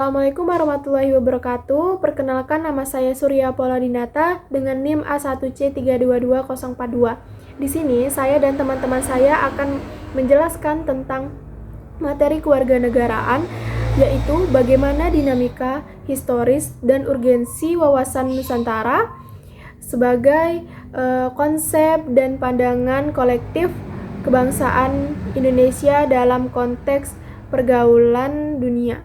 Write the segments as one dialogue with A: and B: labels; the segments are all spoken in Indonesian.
A: Assalamualaikum warahmatullahi wabarakatuh. Perkenalkan, nama saya Surya Poladinata dengan NIM A1C322042. Di sini saya dan teman-teman saya akan menjelaskan tentang materi kewarganegaraan, yaitu bagaimana dinamika, historis, dan urgensi wawasan Nusantara sebagai konsep dan pandangan kolektif kebangsaan Indonesia dalam konteks pergaulan dunia.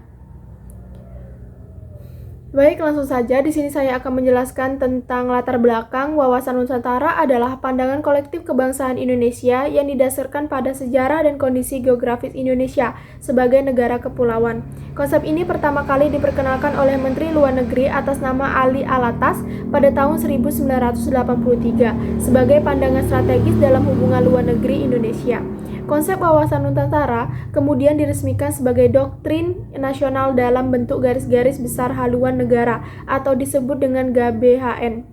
A: Baik, langsung saja. Di sini saya akan menjelaskan tentang latar belakang. Wawasan Nusantara adalah pandangan kolektif kebangsaan Indonesia yang didasarkan pada sejarah dan kondisi geografis Indonesia sebagai negara kepulauan. Konsep ini pertama kali diperkenalkan oleh Menteri Luar Negeri atas nama Ali Alatas pada tahun 1983 sebagai pandangan strategis dalam hubungan luar negeri Indonesia. Konsep wawasan Nusantara kemudian diresmikan sebagai doktrin nasional dalam bentuk garis-garis besar haluan negara atau disebut dengan GBHN.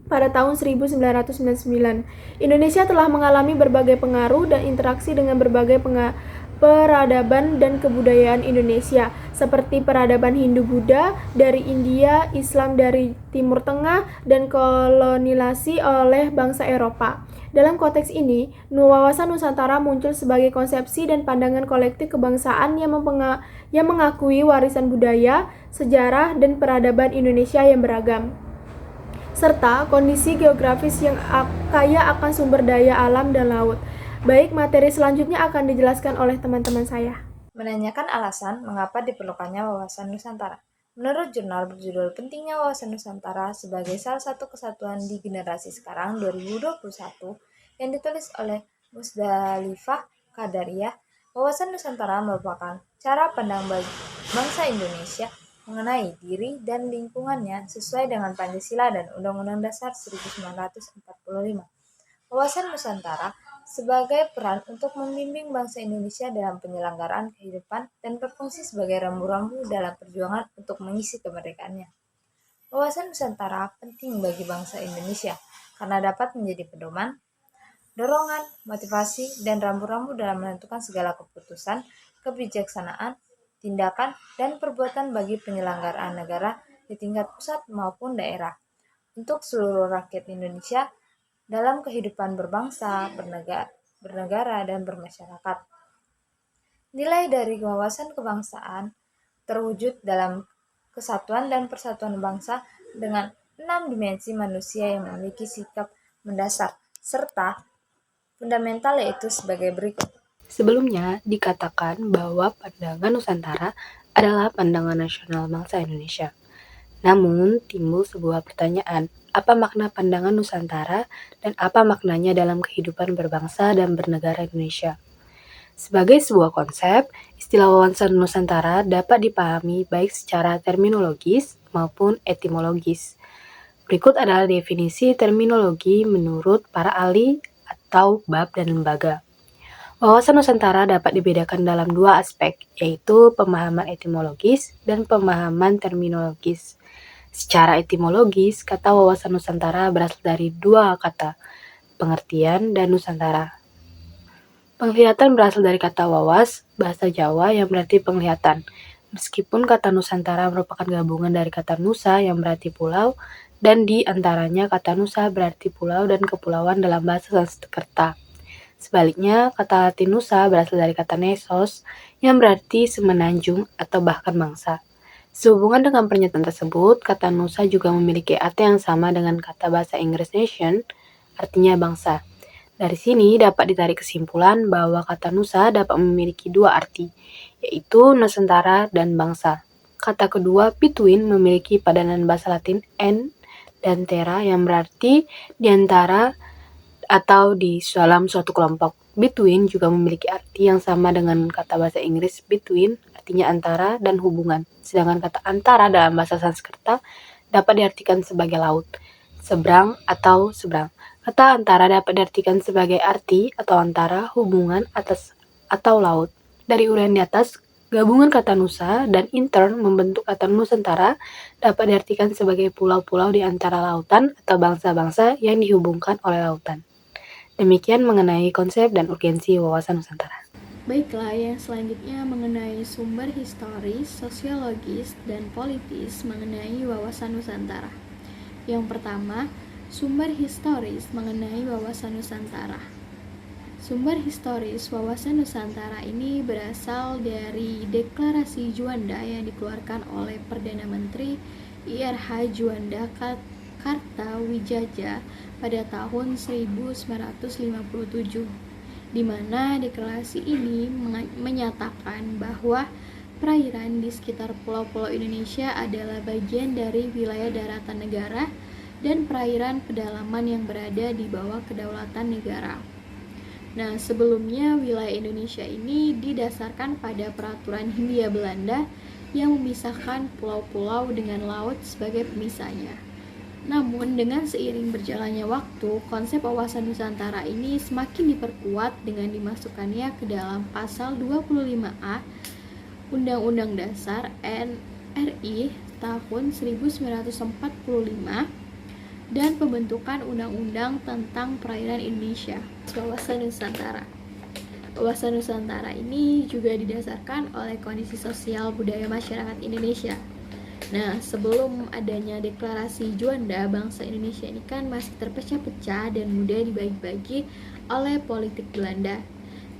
A: Pada tahun 1999, Indonesia telah mengalami berbagai pengaruh dan interaksi dengan berbagai peradaban dan kebudayaan Indonesia, seperti peradaban Hindu-Buddha dari India, Islam dari Timur Tengah, dan kolonialisasi oleh bangsa Eropa. Dalam konteks ini, wawasan Nusantara muncul sebagai konsepsi dan pandangan kolektif kebangsaan yang mengakui warisan budaya, sejarah, dan peradaban Indonesia yang beragam, serta kondisi geografis yang kaya akan sumber daya alam dan laut. Baik, materi selanjutnya akan dijelaskan oleh teman-teman saya.
B: Menanyakan alasan mengapa diperlukannya wawasan Nusantara. Menurut jurnal berjudul Pentingnya Wawasan Nusantara sebagai salah satu kesatuan di generasi sekarang 2021 yang ditulis oleh Musdalifah Qadariyah, wawasan Nusantara merupakan cara pandang bangsa Indonesia mengenai diri dan lingkungannya sesuai dengan Pancasila dan Undang-Undang Dasar 1945. Wawasan Nusantara sebagai peran untuk membimbing bangsa Indonesia dalam penyelenggaraan kehidupan dan berfungsi sebagai rambu-rambu dalam perjuangan untuk mengisi kemerdekaannya. Wawasan Nusantara penting bagi bangsa Indonesia karena dapat menjadi pedoman, dorongan, motivasi, dan rambu-rambu dalam menentukan segala keputusan, kebijaksanaan, tindakan, dan perbuatan bagi penyelenggaraan negara di tingkat pusat maupun daerah. Untuk seluruh rakyat Indonesia, dalam kehidupan berbangsa, bernegara, dan bermasyarakat. Nilai dari wawasan kebangsaan terwujud dalam kesatuan dan persatuan bangsa dengan 6 dimensi manusia yang memiliki sikap mendasar serta fundamental, yaitu sebagai berikut.
C: Sebelumnya dikatakan bahwa pandangan Nusantara adalah pandangan nasional bangsa Indonesia. Namun, timbul sebuah pertanyaan, apa makna pandangan Nusantara dan apa maknanya dalam kehidupan berbangsa dan bernegara Indonesia? Sebagai sebuah konsep, istilah wawasan Nusantara dapat dipahami baik secara terminologis maupun etimologis. Berikut adalah definisi terminologi menurut para ahli atau bab dan lembaga. Wawasan Nusantara dapat dibedakan dalam dua aspek, yaitu pemahaman etimologis dan pemahaman terminologis. Secara etimologis, kata wawasan Nusantara berasal dari dua kata, pengertian dan Nusantara. Penglihatan berasal dari kata wawas, bahasa Jawa yang berarti penglihatan. Meskipun kata Nusantara merupakan gabungan dari kata Nusa yang berarti pulau, dan di antaranya kata Nusa berarti pulau dan kepulauan dalam bahasa Sanskerta. Sebaliknya, kata Latin Nusa berasal dari kata Nesos yang berarti semenanjung atau bahkan bangsa. Sehubungan dengan pernyataan tersebut, kata Nusa juga memiliki arti yang sama dengan kata bahasa Inggris nation, artinya bangsa. Dari sini dapat ditarik kesimpulan bahwa kata Nusa dapat memiliki dua arti, yaitu Nusantara dan bangsa. Kata kedua, between, memiliki padanan bahasa Latin en dan terra yang berarti di antara atau di dalam suatu kelompok. Between juga memiliki arti yang sama dengan kata bahasa Inggris between, artinya antara dan hubungan. Sedangkan kata antara dalam bahasa Sanskerta dapat diartikan sebagai laut, seberang atau seberang. Kata antara dapat diartikan sebagai arti atau antara, hubungan, atas, atau laut. Dari uraian di atas, gabungan kata Nusa dan intern membentuk kata Nusantara dapat diartikan sebagai pulau-pulau di antara lautan atau bangsa-bangsa yang dihubungkan oleh lautan. Demikian mengenai konsep dan urgensi wawasan Nusantara.
A: Baiklah, yang selanjutnya mengenai sumber historis, sosiologis, dan politis mengenai wawasan Nusantara. Yang pertama, sumber historis mengenai wawasan Nusantara. Sumber historis wawasan Nusantara ini berasal dari Deklarasi Juanda yang dikeluarkan oleh Perdana Menteri IRH Juanda Kartawijaya pada tahun 1957, di mana deklarasi ini menyatakan bahwa perairan di sekitar pulau-pulau Indonesia adalah bagian dari wilayah daratan negara dan perairan pedalaman yang berada di bawah kedaulatan negara. Nah, sebelumnya wilayah Indonesia ini didasarkan pada peraturan Hindia Belanda yang memisahkan pulau-pulau dengan laut sebagai pemisahnya. Namun, dengan seiring berjalannya waktu, konsep wawasan Nusantara ini semakin diperkuat dengan dimasukkannya ke dalam pasal 25A Undang-Undang Dasar NRI tahun 1945 dan pembentukan Undang-Undang tentang Perairan Indonesia. Wawasan Nusantara. Wawasan Nusantara ini juga didasarkan oleh kondisi sosial budaya masyarakat Indonesia. Nah, sebelum adanya deklarasi Juanda, bangsa Indonesia ini kan masih terpecah-pecah dan mudah dibagi-bagi oleh politik Belanda.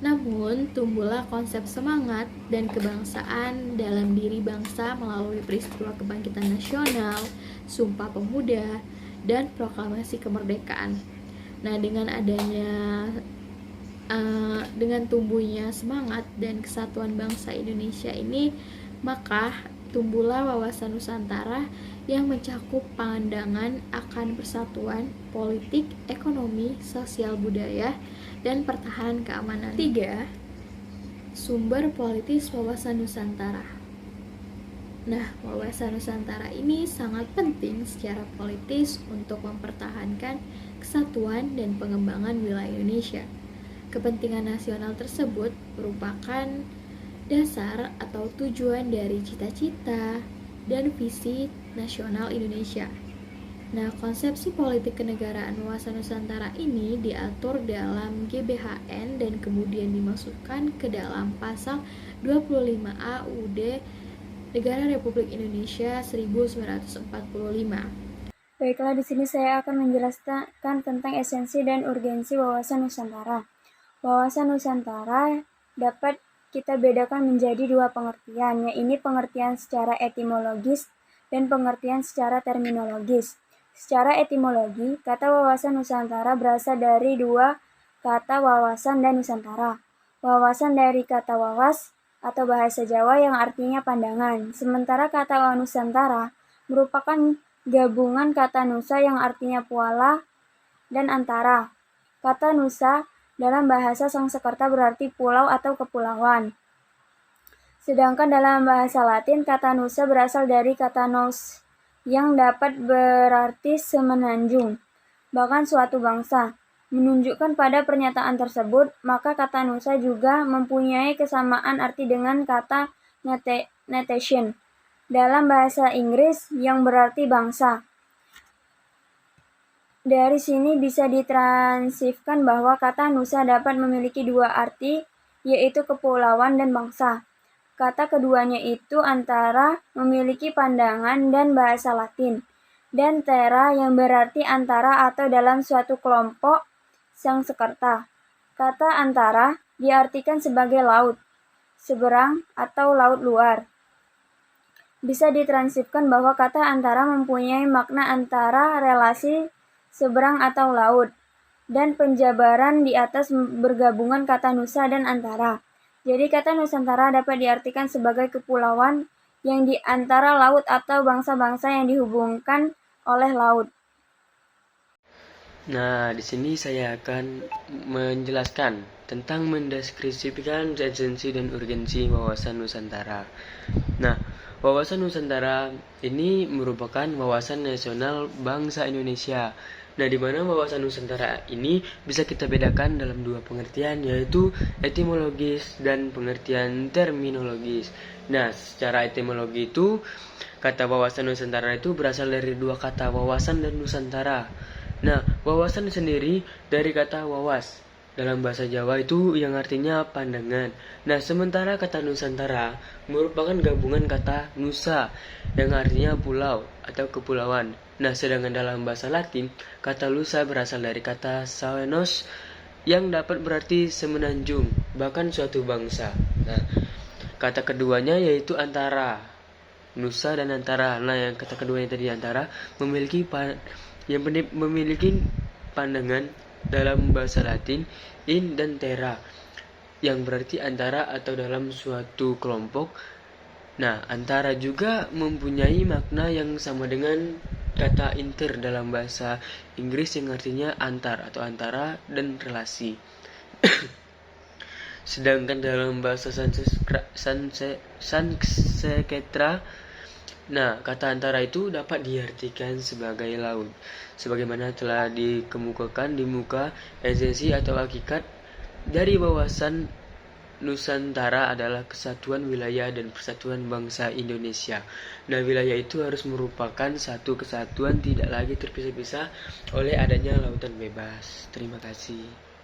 A: Namun, tumbuhlah konsep semangat dan kebangsaan dalam diri bangsa melalui peristiwa kebangkitan nasional, Sumpah Pemuda, dan proklamasi kemerdekaan. Nah, dengan tumbuhnya semangat dan kesatuan bangsa Indonesia ini, maka tumbuhlah wawasan Nusantara yang mencakup pandangan akan persatuan politik, ekonomi, sosial budaya, dan pertahanan keamanan. 3. Sumber politis wawasan Nusantara. Nah, wawasan Nusantara ini sangat penting secara politis untuk mempertahankan kesatuan dan pengembangan wilayah Indonesia. Kepentingan nasional tersebut merupakan dasar atau tujuan dari cita-cita dan visi nasional Indonesia. Nah, konsepsi politik kenegaraan wawasan Nusantara ini diatur dalam GBHN dan kemudian dimasukkan ke dalam pasal 25A UUD Negara Republik Indonesia 1945.
D: Baiklah, di sini saya akan menjelaskan tentang esensi dan urgensi wawasan Nusantara. Wawasan Nusantara dapat kita bedakan menjadi dua pengertian, yaitu pengertian secara etimologis dan pengertian secara terminologis. Secara etimologi, kata wawasan Nusantara berasal dari dua kata wawasan dan Nusantara. Wawasan dari kata wawas atau bahasa Jawa yang artinya pandangan, sementara kata Nusantara merupakan gabungan kata Nusa yang artinya puala dan antara. Kata Nusa dalam bahasa Sanskerta berarti pulau atau kepulauan. Sedangkan dalam bahasa Latin, kata Nusa berasal dari kata nous yang dapat berarti semenanjung, bahkan suatu bangsa. Menunjukkan pada pernyataan tersebut, maka kata Nusa juga mempunyai kesamaan arti dengan kata nation dalam bahasa Inggris yang berarti bangsa. Dari sini bisa ditransifkan bahwa kata Nusa dapat memiliki dua arti, yaitu kepulauan dan bangsa. Kata keduanya itu antara memiliki pandangan dan bahasa Latin, dan terra yang berarti antara atau dalam suatu kelompok Sanskerta. Kata antara diartikan sebagai laut, seberang atau laut luar. Bisa ditransifkan bahwa kata antara mempunyai makna antara relasi seberang atau laut, dan penjabaran di atas bergabungan kata Nusa dan antara. Jadi kata Nusantara dapat diartikan sebagai kepulauan yang di antara laut atau bangsa-bangsa yang dihubungkan oleh laut.
E: Nah, di sini saya akan menjelaskan tentang mendeskripsikan esensi dan urgensi wawasan Nusantara. Nah, wawasan Nusantara ini merupakan wawasan nasional bangsa Indonesia. Nah, di mana wawasan Nusantara ini bisa kita bedakan dalam dua pengertian, yaitu etimologis dan pengertian terminologis. Nah, secara etimologi itu, kata wawasan Nusantara itu berasal dari dua kata wawasan dan Nusantara. Nah, wawasan sendiri dari kata wawas. dalam bahasa Jawa itu yang artinya pandangan. Nah, sementara kata Nusantara merupakan gabungan kata Nusa yang artinya pulau atau kepulauan. Nah, sedangkan dalam bahasa Latin, kata lusa berasal dari kata savenos yang dapat berarti semenanjung, bahkan suatu bangsa. Nah, kata keduanya yaitu antara. Nusa dan antara. Nah, yang kata keduanya tadi antara memiliki pandangan dalam bahasa Latin in dan terra yang berarti antara atau dalam suatu kelompok. Nah, antara juga mempunyai makna yang sama dengan kata inter dalam bahasa Inggris yang artinya antar atau antara dan relasi. Sedangkan dalam bahasa Sanskerta, nah, kata antara itu dapat diartikan sebagai laut. Sebagaimana telah dikemukakan di muka, esensi atau hakikat dari wawasan Nusantara adalah kesatuan wilayah dan persatuan bangsa Indonesia. Nah, wilayah itu harus merupakan satu kesatuan, tidak lagi terpisah-pisah oleh adanya lautan bebas. Terima kasih.